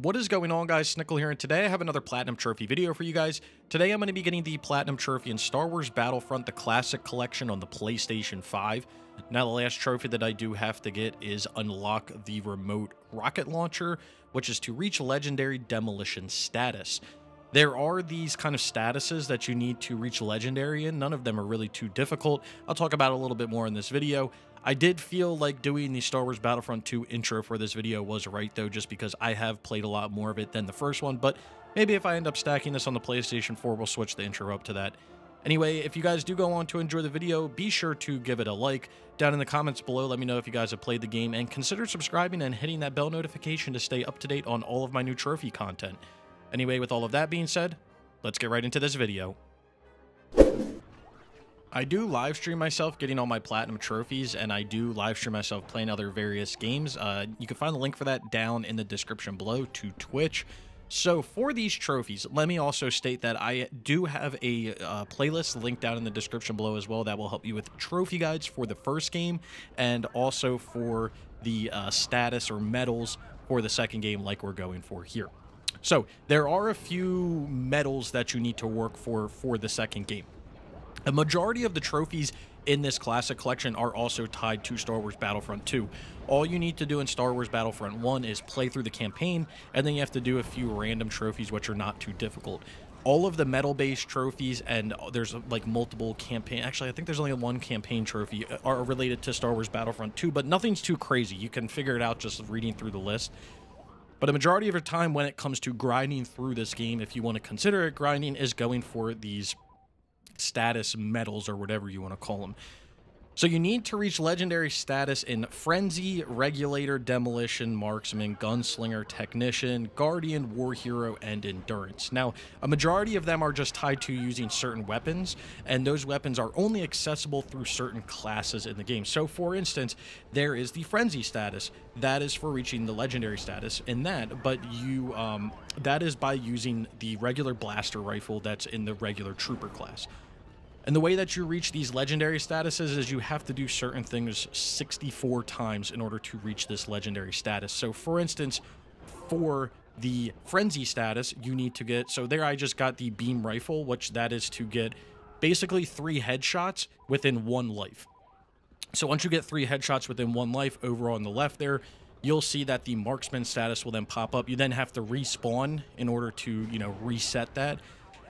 What is going on, guys? Snickel here, and today I have another Platinum Trophy video for you guys. Today I'm going to be getting the Platinum Trophy in Star Wars Battlefront, the Classic Collection on the PlayStation 5. Now, the last trophy that I do have to get is unlock the remote rocket launcher, which is to reach Legendary Demolition status. There are these kind of statuses that you need to reach Legendary in. None of them are really too difficult. I'll talk about it a little bit more in this video. I did feel like doing the Star Wars Battlefront 2 intro for this video was right, though, just because I have played a lot more of it than the first one, but maybe if I end up stacking this on the PlayStation 4, we'll switch the intro up to that. Anyway, if you guys do go on to enjoy the video, be sure to give it a like. Down in the comments below, let me know if you guys have played the game, and consider subscribing and hitting that bell notification to stay up to date on all of my new trophy content. Anyway, with all of that being said, let's get right into this video. I do live stream myself getting all my platinum trophies, and I do live stream myself playing other various games. You can find the link for that down in the description below to Twitch. So for these trophies, let me also state that I do have a playlist linked down in the description below as well that will help you with trophy guides for the first game and also for the status or medals for the second game like we're going for here. So there are a few medals that you need to work for the second game. A majority of the trophies in this classic collection are also tied to Star Wars Battlefront 2. All you need to do in Star Wars Battlefront 1 is play through the campaign, and then you have to do a few random trophies which are not too difficult. All of the medal-based trophies, and there's like multiple campaign, actually I think there's only one campaign trophy, are related to Star Wars Battlefront 2, but nothing's too crazy. You can figure it out just reading through the list. But a majority of your time when it comes to grinding through this game, if you want to consider it grinding, is going for these status medals or whatever you want to call them. So you need to reach legendary status in Frenzy, Regulator, Demolition, Marksman, Gunslinger, Technician, Guardian, War Hero, and Endurance. Now, a majority of them are just tied to using certain weapons, and those weapons are only accessible through certain classes in the game. So, for instance, there is the Frenzy status. That is for reaching the legendary status in that, but you that is by using the regular blaster rifle that's in the regular trooper class. And the way that you reach these legendary statuses is you have to do certain things 64 times in order to reach this legendary status. So, for instance, for the Frenzy status, you need to get... So there I just got the beam rifle, which that is to get basically 3 headshots within 1 life. So once you get 3 headshots within 1 life, over on the left there, you'll see that the Marksman status will then pop up. You then have to respawn in order to, reset that.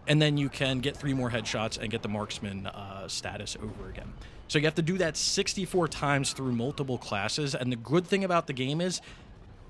And then you can get 3 more headshots and get the Marksman status over again. So you have to do that 64 times through multiple classes. And the good thing about the game is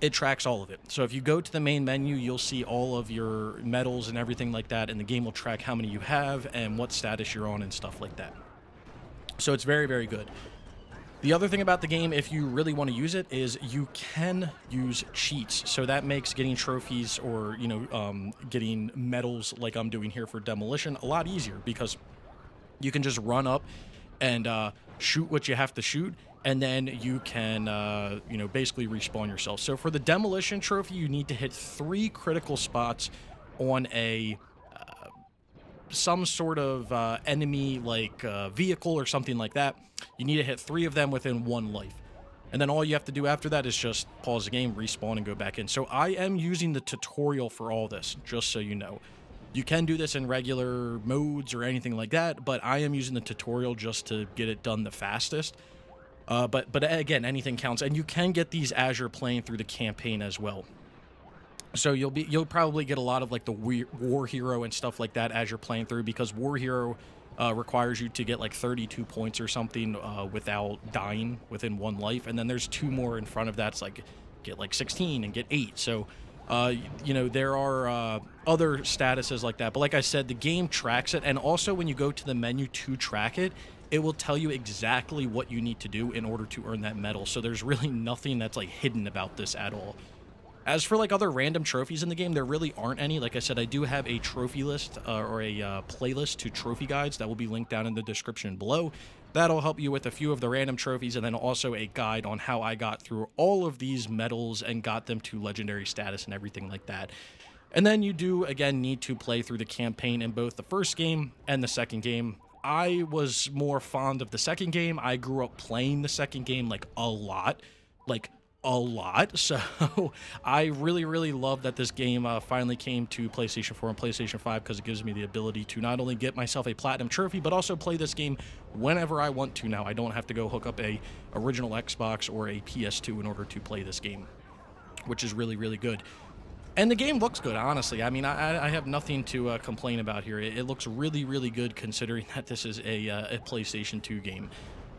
it tracks all of it. So if you go to the main menu, you'll see all of your medals and everything like that. And the game will track how many you have and what status you're on and stuff like that. So it's very, very good. The other thing about the game, if you really want to use it, is you can use cheats. So that makes getting trophies or, getting medals like I'm doing here for Demolition a lot easier, because you can just run up and shoot what you have to shoot, and then you can, basically respawn yourself. So for the Demolition trophy, you need to hit 3 critical spots on a... some sort of enemy like vehicle or something like that. You need to hit 3 of them within 1 life. And then all you have to do after that is just pause the game, respawn, and go back in. So I am using the tutorial for all this, just so you know. You can do this in regular modes or anything like that, but I am using the tutorial just to get it done the fastest. But again, anything counts. And you can get these as you're playing through the campaign as well. So you'll probably get a lot of like the War Hero and stuff like that as you're playing through, because War Hero requires you to get like 32 points or something without dying within 1 life, and then there's 2 more in front of that. It's like get like 16 and get 8. So there are other statuses like that, but like I said, the game tracks it. And also when you go to the menu to track it, it will tell you exactly what you need to do in order to earn that medal. So there's really nothing that's like hidden about this at all. As for like other random trophies in the game, there really aren't any. Like I said, I do have a trophy list or a playlist to trophy guides that will be linked down in the description below. That'll help you with a few of the random trophies, and then also a guide on how I got through all of these medals and got them to legendary status and everything like that. And then you do, again, need to play through the campaign in both the first game and the second game. I was more fond of the second game. I grew up playing the second game like a lot. Like a lot. So I really love that this game finally came to PlayStation 4 and PlayStation 5, because it gives me the ability to not only get myself a platinum trophy, but also play this game whenever I want to now. I don't have to go hook up a original Xbox or a PS2 in order to play this game, which is really good. And the game looks good, honestly. I mean, I have nothing to complain about here. It looks really good, considering that this is a PlayStation 2 game.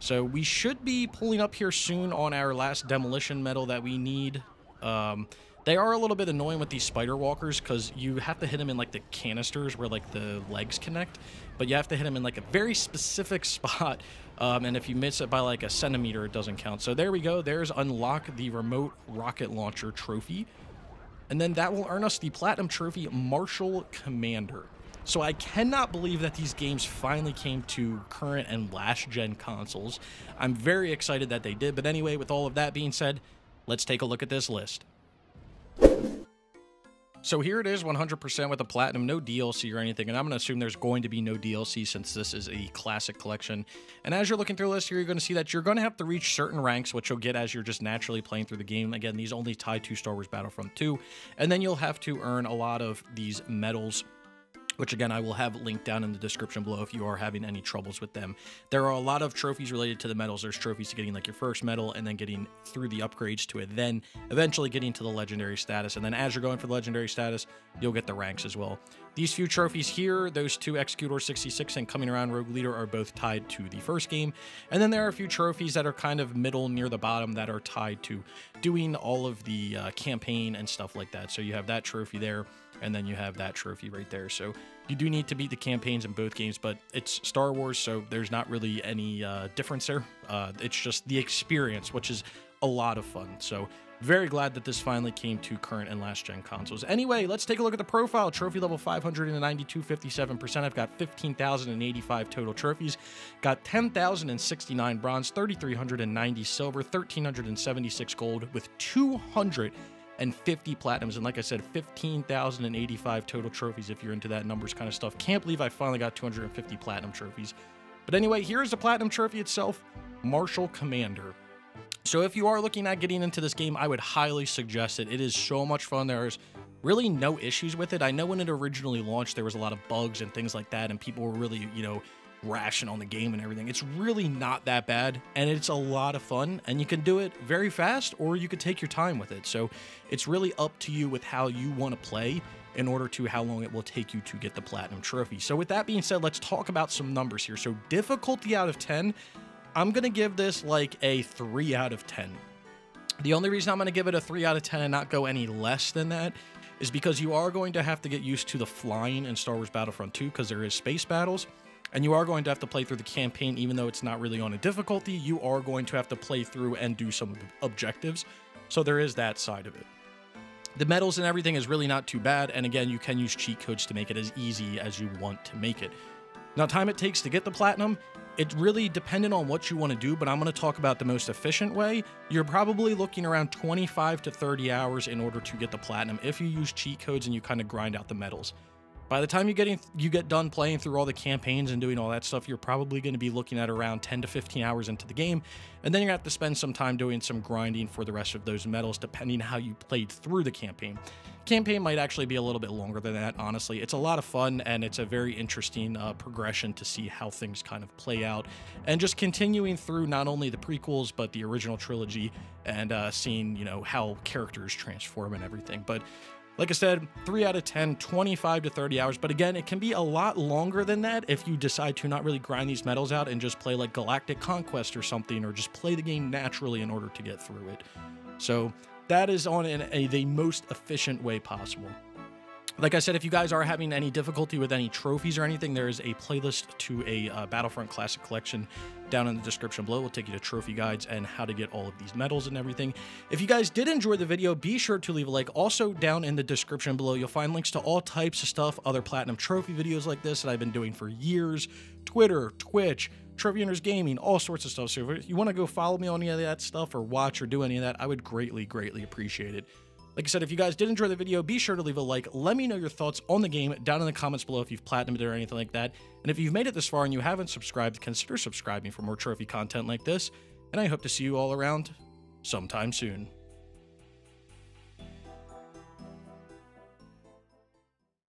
So we should be pulling up here soon on our last Demolition medal that we need. They are a little bit annoying with these spider walkers, because you have to hit them in like the canisters where like the legs connect, but you have to hit them in like a very specific spot, and if you miss it by like a centimeter, it doesn't count. So there we go. There's unlock the remote rocket launcher trophy, and then that will earn us the platinum trophy Marshal Commander. So I cannot believe that these games finally came to current and last gen consoles. I'm very excited that they did. But anyway, with all of that being said, let's take a look at this list. So here it is, 100% with the platinum, no DLC or anything, and I'm going to assume there's going to be no DLC since this is a classic collection. And as you're looking through the list here, you're going to see that you're going to have to reach certain ranks, which you'll get as you're just naturally playing through the game. Again, these only tie to Star Wars Battlefront 2, and then you'll have to earn a lot of these medals, which again, I will have linked down in the description below if you are having any troubles with them. There are a lot of trophies related to the medals. There's trophies to getting like your first medal, and then getting through the upgrades to it, then eventually getting to the legendary status. And then as you're going for the legendary status, you'll get the ranks as well. These few trophies here, those two Executor 66 and Coming Around Rogue Leader, are both tied to the first game. And then there are a few trophies that are kind of middle near the bottom that are tied to doing all of the campaign and stuff like that. So you have that trophy there, and then you have that trophy right there. So you do need to beat the campaigns in both games, but it's Star Wars, so there's not really any difference there. It's just the experience, which is a lot of fun. So very glad that this finally came to current and last gen consoles. Anyway, let's take a look at the profile. Trophy level 592, 57%. I've got 15,085 total trophies. Got 10,069 bronze, 3,390 silver, 1,376 gold, with 250 platinums, and like I said, 15,085 total trophies if you're into that numbers kind of stuff. Can't believe I finally got 250 platinum trophies. But anyway, here's the platinum trophy itself, Marshal Commander. So if you are looking at getting into this game, I would highly suggest it. It is so much fun. There's really no issues with it. I know when it originally launched, there was a lot of bugs and things like that, and people were really, you know, ration on the game and everything. It's really not that bad, and it's a lot of fun, and you can do it very fast, or you could take your time with it. So it's really up to you with how you want to play in order to how long it will take you to get the platinum trophy. So with that being said, let's talk about some numbers here. So difficulty out of 10, I'm going to give this like a 3 out of 10. The only reason I'm going to give it a 3 out of 10 and not go any less than that is because you are going to have to get used to the flying in Star Wars Battlefront 2, because there is space battles. And you are going to have to play through the campaign, even though it's not really on a difficulty. You are going to have to play through and do some objectives. So there is that side of it. The medals and everything is really not too bad. And again, you can use cheat codes to make it as easy as you want to make it. Now, time it takes to get the platinum, it's really dependent on what you want to do, but I'm going to talk about the most efficient way. You're probably looking around 25 to 30 hours in order to get the platinum if you use cheat codes and you kind of grind out the medals. By the time you get done playing through all the campaigns and doing all that stuff, you're probably going to be looking at around 10 to 15 hours into the game, and then you're going to have to spend some time doing some grinding for the rest of those medals, depending how you played through the campaign. Campaign might actually be a little bit longer than that, honestly. It's a lot of fun, and it's a very interesting progression to see how things kind of play out, and just continuing through not only the prequels, but the original trilogy, and seeing, you know, how characters transform and everything. But like I said, 3 out of 10, 25 to 30 hours. But again, it can be a lot longer than that if you decide to not really grind these medals out and just play like Galactic Conquest or something, or just play the game naturally in order to get through it. So that is on the most efficient way possible. Like I said, if you guys are having any difficulty with any trophies or anything, there is a playlist to a Battlefront Classic Collection down in the description below. We'll take you to trophy guides and how to get all of these medals and everything. If you guys did enjoy the video, be sure to leave a like. Also, down in the description below, you'll find links to all types of stuff, other platinum trophy videos like this that I've been doing for years, Twitter, Twitch, Trophy Hunters Gaming, all sorts of stuff. So if you want to go follow me on any of that stuff or watch or do any of that, I would greatly appreciate it. Like I said, if you guys did enjoy the video, be sure to leave a like. Let me know your thoughts on the game down in the comments below if you've platinumed it or anything like that. And if you've made it this far and you haven't subscribed, consider subscribing for more trophy content like this. And I hope to see you all around sometime soon.